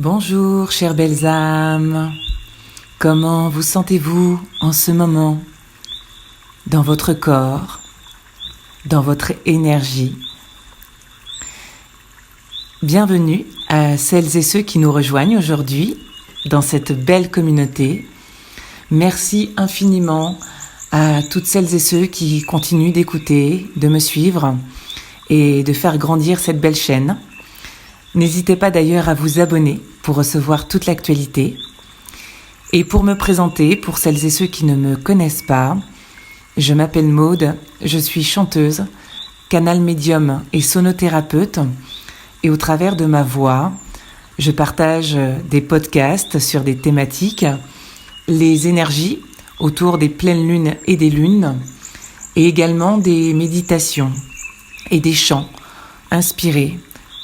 Bonjour, chères belles âmes. Comment vous sentez-vous en ce moment dans votre corps, dans votre énergie? Bienvenue à celles et ceux qui nous rejoignent aujourd'hui dans cette belle communauté. Merci infiniment à toutes celles et ceux qui continuent d'écouter, de me suivre et de faire grandir cette belle chaîne. N'hésitez pas d'ailleurs à vous abonner pour recevoir toute l'actualité. Et pour me présenter, pour celles et ceux qui ne me connaissent pas, je m'appelle Maude, je suis chanteuse, canal médium et sonothérapeute. Et au travers de ma voix, je partage des podcasts sur des thématiques, les énergies autour des pleines lunes et des lunes, et également des méditations et des chants inspirés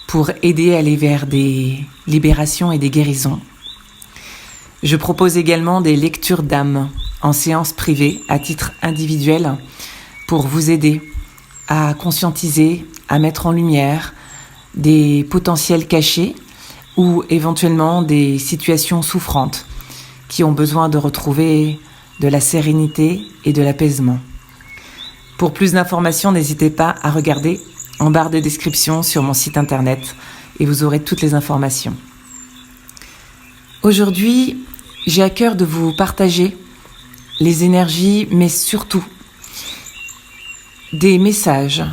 pour aider à aller vers des libérations et des guérisons. Je propose également des lectures d'âme en séance privée à titre individuel pour vous aider à conscientiser, à mettre en lumière des potentiels cachés ou éventuellement des situations souffrantes qui ont besoin de retrouver de la sérénité et de l'apaisement. Pour plus d'informations, n'hésitez pas à regarder en barre de description sur mon site internet et vous aurez toutes les informations. Aujourd'hui, j'ai à cœur de vous partager les énergies, mais surtout des messages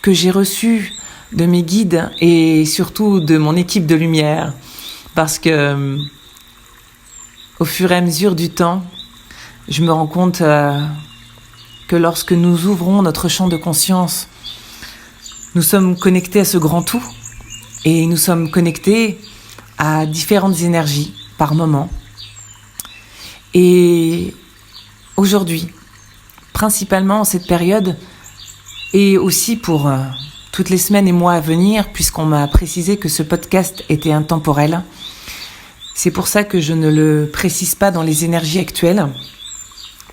que j'ai reçus de mes guides et surtout de mon équipe de lumière, parce que au fur et à mesure du temps, je me rends compte que lorsque nous ouvrons notre champ de conscience, nous sommes connectés à ce grand tout et nous sommes connectés à différentes énergies par moment. Et aujourd'hui, principalement en cette période et aussi pour toutes les semaines et mois à venir, puisqu'on m'a précisé que ce podcast était intemporel, c'est pour ça que je ne le précise pas dans les énergies actuelles,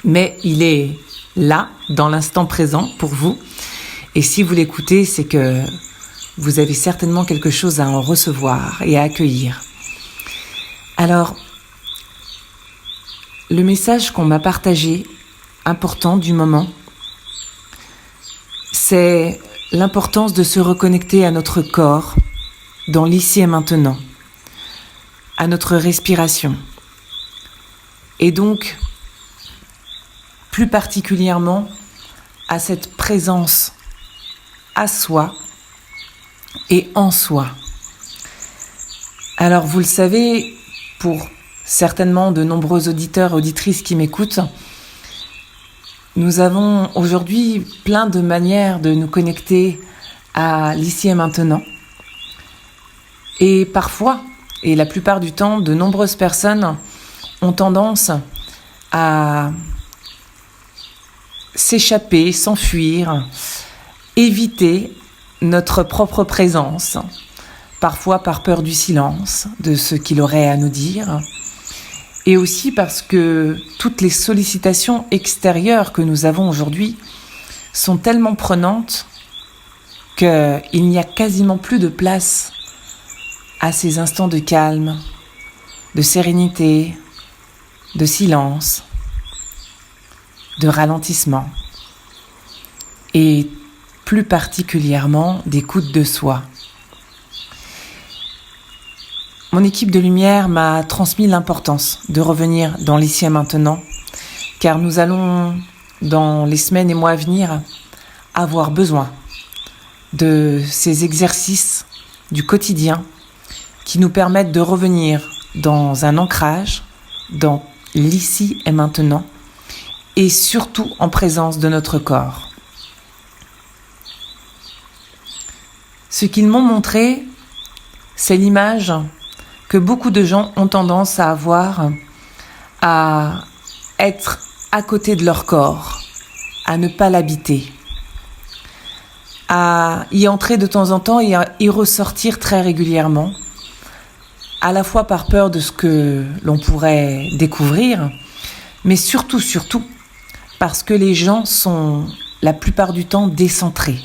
mais il est là, dans l'instant présent pour vous. Et si vous l'écoutez, c'est que vous avez certainement quelque chose à en recevoir et à accueillir. Alors, le message qu'on m'a partagé, important du moment, c'est l'importance de se reconnecter à notre corps, dans l'ici et maintenant, à notre respiration. Et donc, plus particulièrement, à cette présence à soi et en soi. Alors vous le savez, pour certainement de nombreux auditeurs et auditrices qui m'écoutent, nous avons aujourd'hui plein de manières de nous connecter à l'ici et maintenant. Et parfois, et la plupart du temps, de nombreuses personnes ont tendance à s'échapper, s'enfuir, éviter notre propre présence, parfois par peur du silence, de ce qu'il aurait à nous dire, et aussi parce que toutes les sollicitations extérieures que nous avons aujourd'hui sont tellement prenantes qu'il n'y a quasiment plus de place à ces instants de calme, de sérénité, de silence, de ralentissement, et plus particulièrement d'écoute de soi. Mon équipe de lumière m'a transmis l'importance de revenir dans l'ici et maintenant, car nous allons, dans les semaines et mois à venir, avoir besoin de ces exercices du quotidien qui nous permettent de revenir dans un ancrage, dans l'ici et maintenant, et surtout en présence de notre corps. Ce qu'ils m'ont montré, c'est l'image que beaucoup de gens ont tendance à avoir, à être à côté de leur corps, à ne pas l'habiter, à y entrer de temps en temps et à y ressortir très régulièrement, à la fois par peur de ce que l'on pourrait découvrir, mais surtout, parce que les gens sont la plupart du temps décentrés.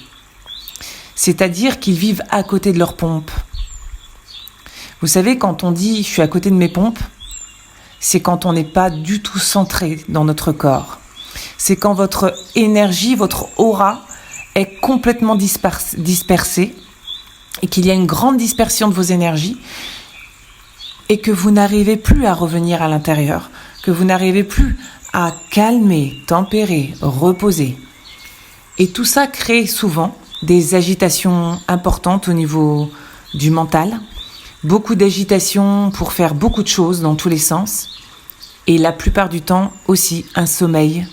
C'est-à-dire qu'ils vivent à côté de leur pompe. Vous savez, quand on dit « je suis à côté de mes pompes », c'est quand on n'est pas du tout centré dans notre corps. C'est quand votre énergie, votre aura est complètement dispersée et qu'il y a une grande dispersion de vos énergies et que vous n'arrivez plus à revenir à l'intérieur, que vous n'arrivez plus à calmer, tempérer, reposer. Et tout ça crée souvent des agitations importantes au niveau du mental, beaucoup d'agitation pour faire beaucoup de choses dans tous les sens, et la plupart du temps aussi un sommeil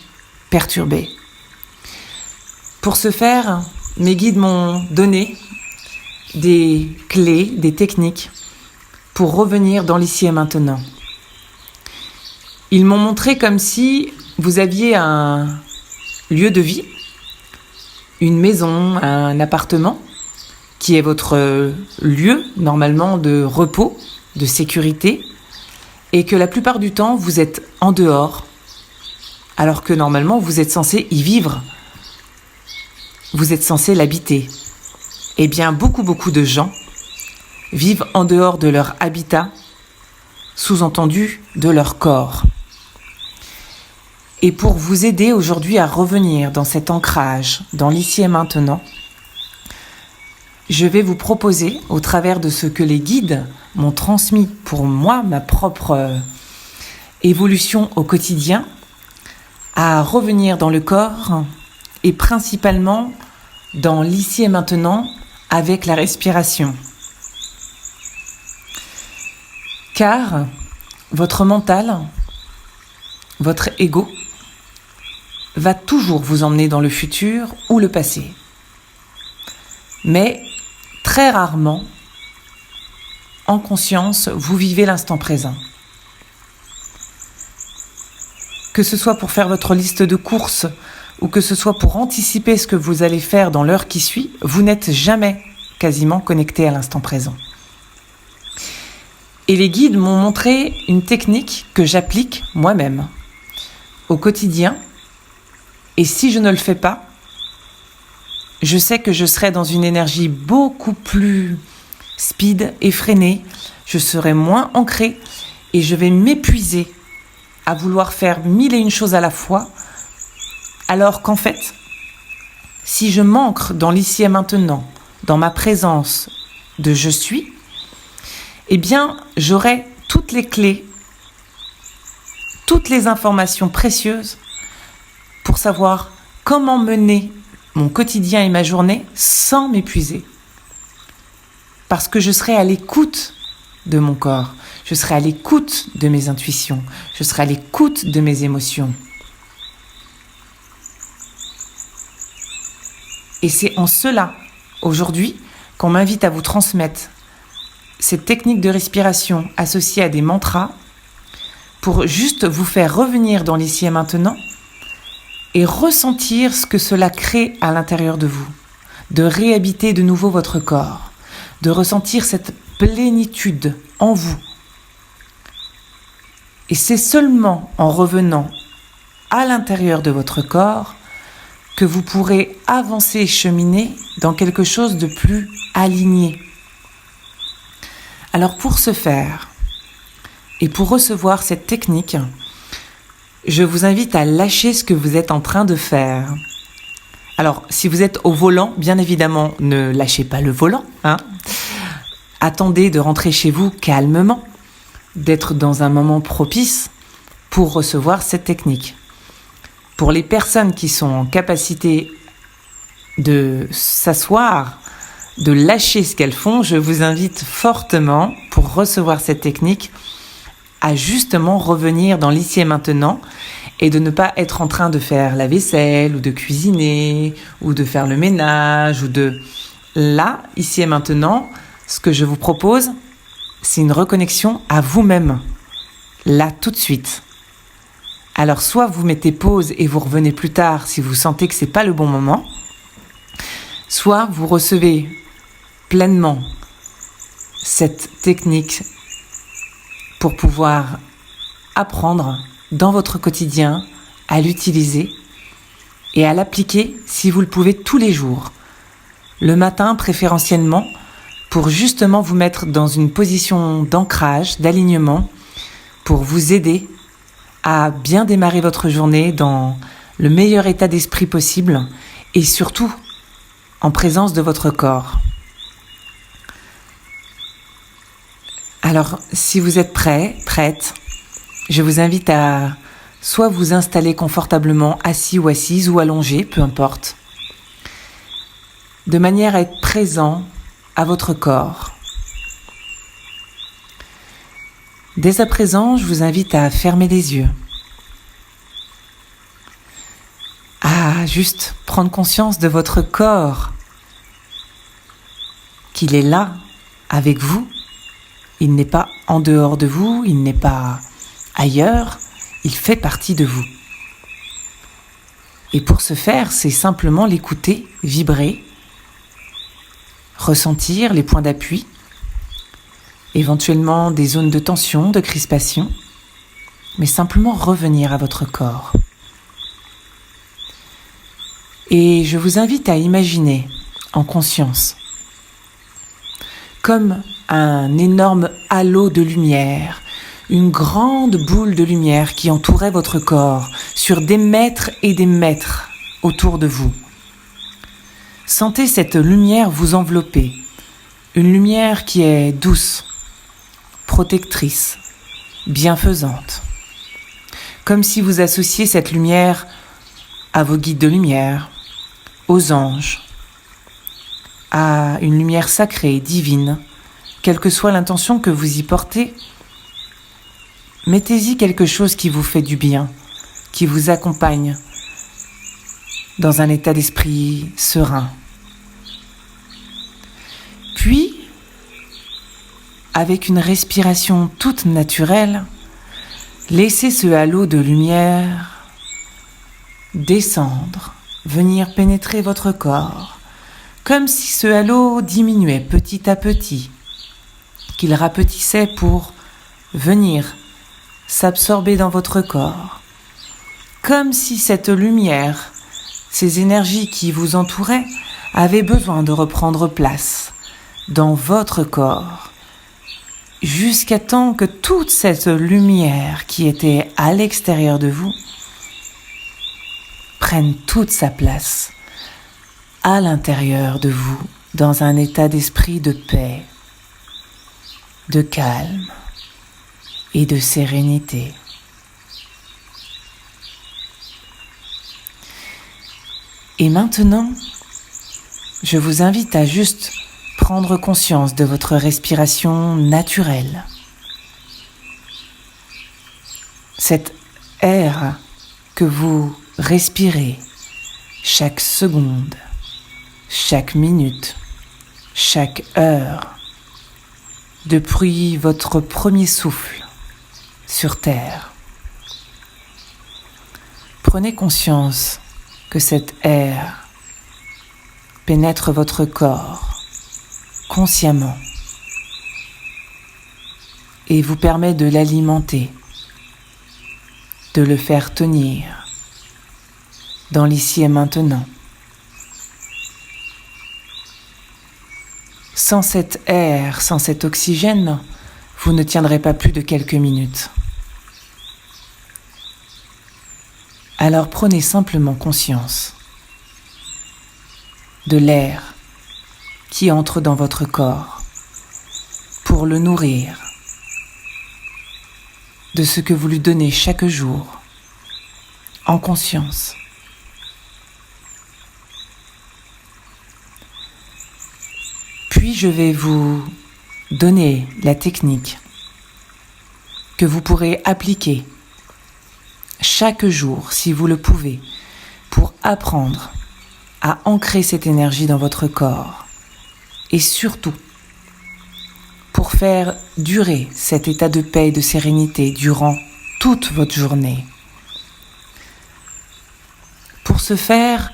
perturbé. Pour ce faire, mes guides m'ont donné des clés, des techniques pour revenir dans l'ici et maintenant. Ils m'ont montré comme si vous aviez un lieu de vie, une maison, un appartement, qui est votre lieu normalement de repos, de sécurité, et que la plupart du temps vous êtes en dehors, alors que normalement vous êtes censé y vivre, vous êtes censé l'habiter. Eh bien, beaucoup de gens vivent en dehors de leur habitat, sous-entendu de leur corps. Et pour vous aider aujourd'hui à revenir dans cet ancrage, dans l'ici et maintenant, je vais vous proposer, au travers de ce que les guides m'ont transmis pour moi, ma propre évolution au quotidien, à revenir dans le corps et principalement dans l'ici et maintenant avec la respiration. Car votre mental, votre ego, va toujours vous emmener dans le futur ou le passé. Mais très rarement, en conscience, vous vivez l'instant présent. Que ce soit pour faire votre liste de courses ou que ce soit pour anticiper ce que vous allez faire dans l'heure qui suit, vous n'êtes jamais quasiment connecté à l'instant présent. Et les guides m'ont montré une technique que j'applique moi-même au quotidien. Et si je ne le fais pas, je sais que je serai dans une énergie beaucoup plus speed, effrénée, je serai moins ancrée et je vais m'épuiser à vouloir faire 1001 choses à la fois, alors qu'en fait, si je m'ancre dans l'ici et maintenant, dans ma présence de je suis, eh bien, j'aurai toutes les clés, toutes les informations précieuses pour savoir comment mener mon quotidien et ma journée sans m'épuiser. Parce que je serai à l'écoute de mon corps, je serai à l'écoute de mes intuitions, je serai à l'écoute de mes émotions. Et c'est en cela, aujourd'hui, qu'on m'invite à vous transmettre cette technique de respiration associée à des mantras pour juste vous faire revenir dans l'ici et maintenant et ressentir ce que cela crée à l'intérieur de vous, de réhabiter de nouveau votre corps, de ressentir cette plénitude en vous. Et c'est seulement en revenant à l'intérieur de votre corps que vous pourrez avancer et cheminer dans quelque chose de plus aligné. Alors pour ce faire, et pour recevoir cette technique, je vous invite à lâcher ce que vous êtes en train de faire. Alors, si vous êtes au volant, bien évidemment, ne lâchez pas le volant, hein. Attendez de rentrer chez vous calmement, d'être dans un moment propice pour recevoir cette technique. Pour les personnes qui sont en capacité de s'asseoir, de lâcher ce qu'elles font, je vous invite fortement, pour recevoir cette technique, à justement revenir dans l'ici et maintenant et de ne pas être en train de faire la vaisselle ou de cuisiner ou de faire le ménage ou de... Là, ici et maintenant, ce que je vous propose, c'est une reconnexion à vous-même, là tout de suite. Alors soit vous mettez pause et vous revenez plus tard si vous sentez que c'est pas le bon moment, soit vous recevez pleinement cette technique pour pouvoir apprendre dans votre quotidien à l'utiliser et à l'appliquer si vous le pouvez tous les jours. Le matin préférentiellement, pour justement vous mettre dans une position d'ancrage, d'alignement, pour vous aider à bien démarrer votre journée dans le meilleur état d'esprit possible et surtout en présence de votre corps. Alors, si vous êtes prête, je vous invite à soit vous installer confortablement assis ou assise ou allongé, peu importe, de manière à être présent à votre corps. Dès à présent, je vous invite à fermer les yeux, à juste prendre conscience de votre corps, qu'il est là, avec vous. Il n'est pas en dehors de vous, il n'est pas ailleurs, il fait partie de vous. Et pour ce faire, c'est simplement l'écouter, vibrer, ressentir les points d'appui, éventuellement des zones de tension, de crispation, mais simplement revenir à votre corps. Et je vous invite à imaginer en conscience comme un énorme halo de lumière, une grande boule de lumière qui entourait votre corps sur des mètres et des mètres autour de vous. Sentez cette lumière vous envelopper, une lumière qui est douce, protectrice, bienfaisante, comme si vous associez cette lumière à vos guides de lumière, aux anges, à une lumière sacrée, divine, quelle que soit l'intention que vous y portez. Mettez-y quelque chose qui vous fait du bien, qui vous accompagne dans un état d'esprit serein. Puis, avec une respiration toute naturelle, laissez ce halo de lumière descendre, venir pénétrer votre corps, comme si ce halo diminuait petit à petit, qu'il rapetissait pour venir s'absorber dans votre corps, comme si cette lumière, ces énergies qui vous entouraient, avaient besoin de reprendre place dans votre corps, jusqu'à temps que toute cette lumière qui était à l'extérieur de vous prenne toute sa place à l'intérieur de vous, dans un état d'esprit de paix, de calme et de sérénité. Et maintenant, je vous invite à juste prendre conscience de votre respiration naturelle. Cet air que vous respirez chaque seconde, chaque minute, chaque heure, depuis votre premier souffle sur Terre. Prenez conscience que cet air pénètre votre corps consciemment et vous permet de l'alimenter, de le faire tenir dans l'ici et maintenant. Sans cet air, sans cet oxygène, vous ne tiendrez pas plus de quelques minutes. Alors prenez simplement conscience de l'air qui entre dans votre corps pour le nourrir de ce que vous lui donnez chaque jour en conscience. Puis je vais vous donner la technique que vous pourrez appliquer chaque jour, si vous le pouvez, pour apprendre à ancrer cette énergie dans votre corps et surtout pour faire durer cet état de paix et de sérénité durant toute votre journée. Pour ce faire,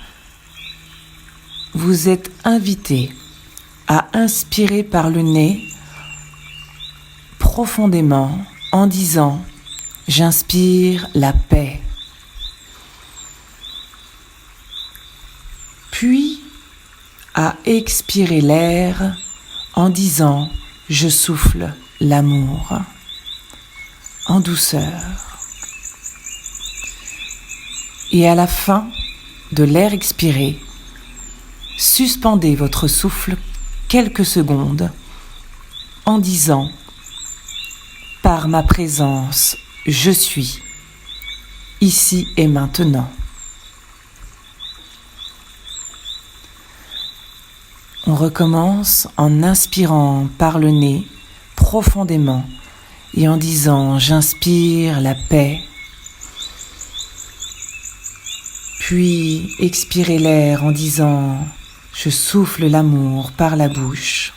vous êtes invité à inspirer par le nez profondément en disant « J'inspire la paix ». Puis, à expirer l'air en disant « Je souffle l'amour » en douceur. Et à la fin de l'air expiré, suspendez votre souffle quelques secondes en disant « Par ma présence, je suis, ici et maintenant ». On recommence en inspirant par le nez profondément et en disant « J'inspire la paix ». Puis expirez l'air en disant « Je souffle l'amour par la bouche ».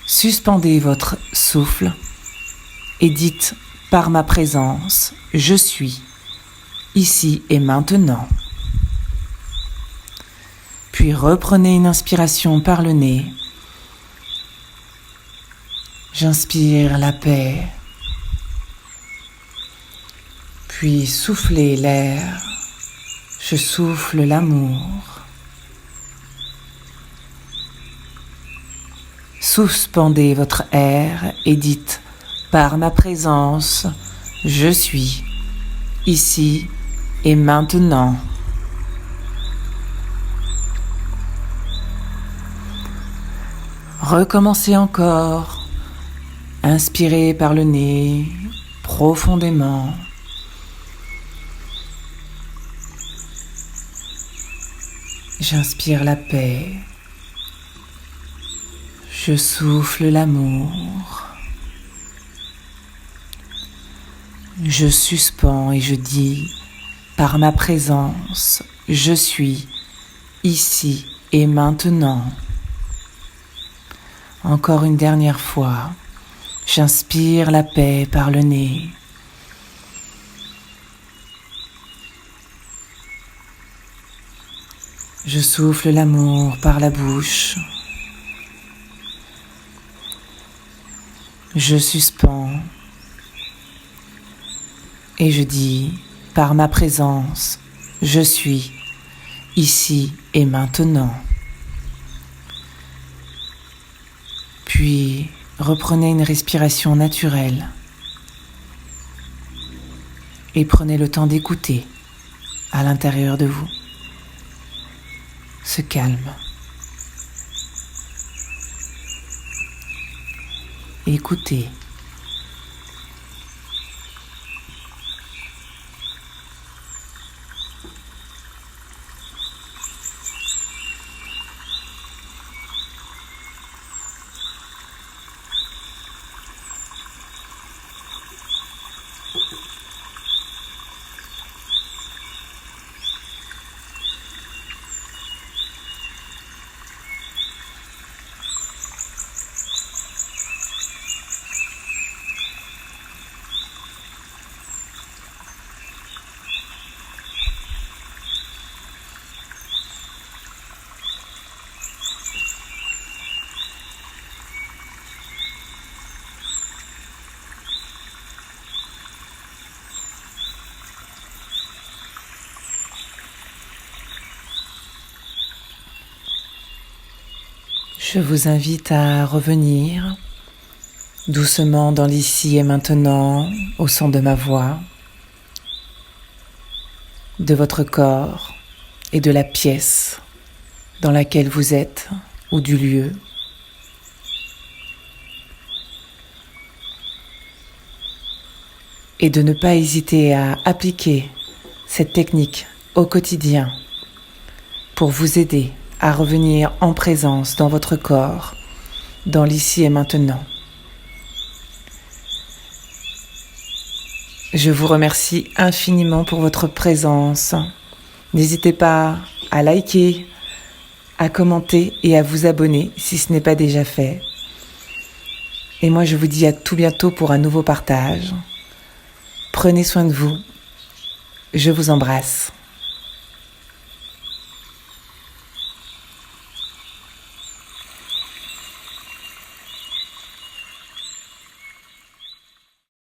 Suspendez votre souffle et dites « Par ma présence, je suis, ici et maintenant ». Puis reprenez une inspiration par le nez. J'inspire la paix. Puis soufflez l'air. Je souffle l'amour. Suspendez votre air et dites « Par ma présence, je suis, ici et maintenant ». Recommencez encore. Inspirez par le nez profondément. J'inspire la paix. Je souffle l'amour. Je suspends et je dis, par ma présence, je suis ici et maintenant. Encore une dernière fois, j'inspire la paix par le nez. Je souffle l'amour par la bouche. Je suspends et je dis, par ma présence, je suis ici et maintenant. Puis, reprenez une respiration naturelle et prenez le temps d'écouter à l'intérieur de vous ce calme. Écoutez. Je vous invite à revenir doucement dans l'ici et maintenant, au son de ma voix, de votre corps et de la pièce dans laquelle vous êtes ou du lieu. Et de ne pas hésiter à appliquer cette technique au quotidien pour vous aider à revenir en présence dans votre corps, dans l'ici et maintenant. Je vous remercie infiniment pour votre présence. N'hésitez pas à liker, à commenter et à vous abonner si ce n'est pas déjà fait. Et moi, je vous dis à tout bientôt pour un nouveau partage. Prenez soin de vous. Je vous embrasse.